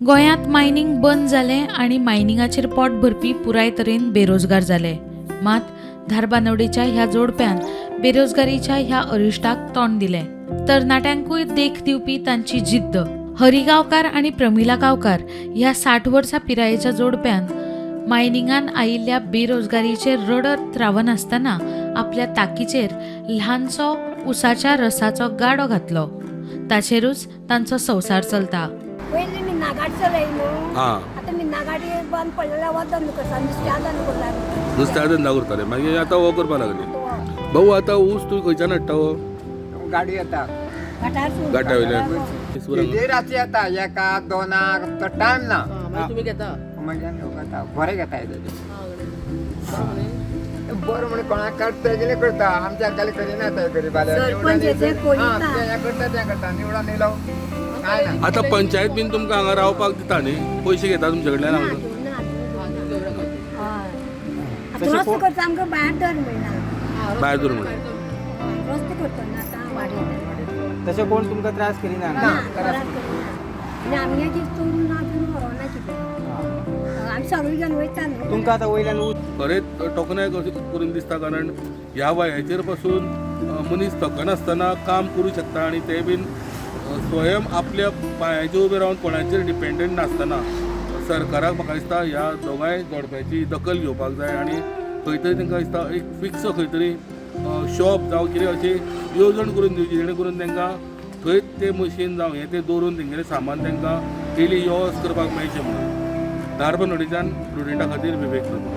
गोंयांत मायनिंग बंद जालें आनी मायनिंगाचेर पोट भरपी पुराय तरेन बेरोजगार जाले. मात धारबांदोडेच्या ह्या जोडप्यान बेरोजगारीच्या ह्या अरिश्टाक तोंड दिलें. तरणाट्यांकूय देख दिवपी तांची जिद्द. हरी गांवकार आनी प्रमिला गांवकार ह्या 60 वर्सां पिरायेच्या जोडप्यान मायनिंगान आयिल्ल्या बेरोजगारीचेर रडत रावनासतना आपल्या तांकीचेर ल्हानसो उसाच्या रसाचो गाडो घातलो. ताचेरूच तांचो संवसार चलता. पयलीं मी नागाड चलय न्हू. आतां मी नागाडी बंद पडलेल्या वचन करता नुस्त्या धंदा करता. नुस्त्या धंदा करताले मागीर आतां हो करपा लागली. भाऊ आतां ऊस तूं खंयच्यान हाडटा हो? गाडी येता गाटा वयल्यान. राती येता एका दोनाक तो टायम ना. तुम्ही घेता मागीर घेता बरें घेता बरं म्हणे कोणाक काडटा गेले करता आमच्या गाली करिना सरपंच येते कोयता. करता निवडून येयलो काय ना. आतां पंचायत बीन तुमकां हांगा रावपाक दिता न्ही, पयशे घेता तुमचे कडल्यान हांगा? रस्तो करता आमकां भायर दर मेळना. भायर दवर म्हणून रस्तो करता ना आतां वाडयता. तशें कोण तुमकां त्रास करिना. आनी आमगे दिसतून ना तूं व्हरोना कितें आमी सगळीं घेवन वयता न्हू. तुमकां आतां वयल्यान खरेंच टोकनाय करून दिसता, कारण ह्या वयाचेर पासून मनीस थकनासतना काम करूं शकता आनी ते बीन स्वयं आपल्या पांयाचेर उबे रावन कोणाचेर डिपेंडंट नासतना सरकाराक म्हाका दिसता ह्या दोगांय जोडप्याची दखल घेवपाक जाय आनी खंय तरी तांकां दिसता एक फिक्स खंय तरी शॉप जावं कितें अशी येवजण करून दिवची, जेणे करून तांकां थंय ते मशीन जावं हें तें दवरून तेंगेलें सामान तांकां डेली यूज करपाक मेळचें म्हणून. धारबांदोडेच्यान स्टुडंटा खातीर विवेक प्रभू.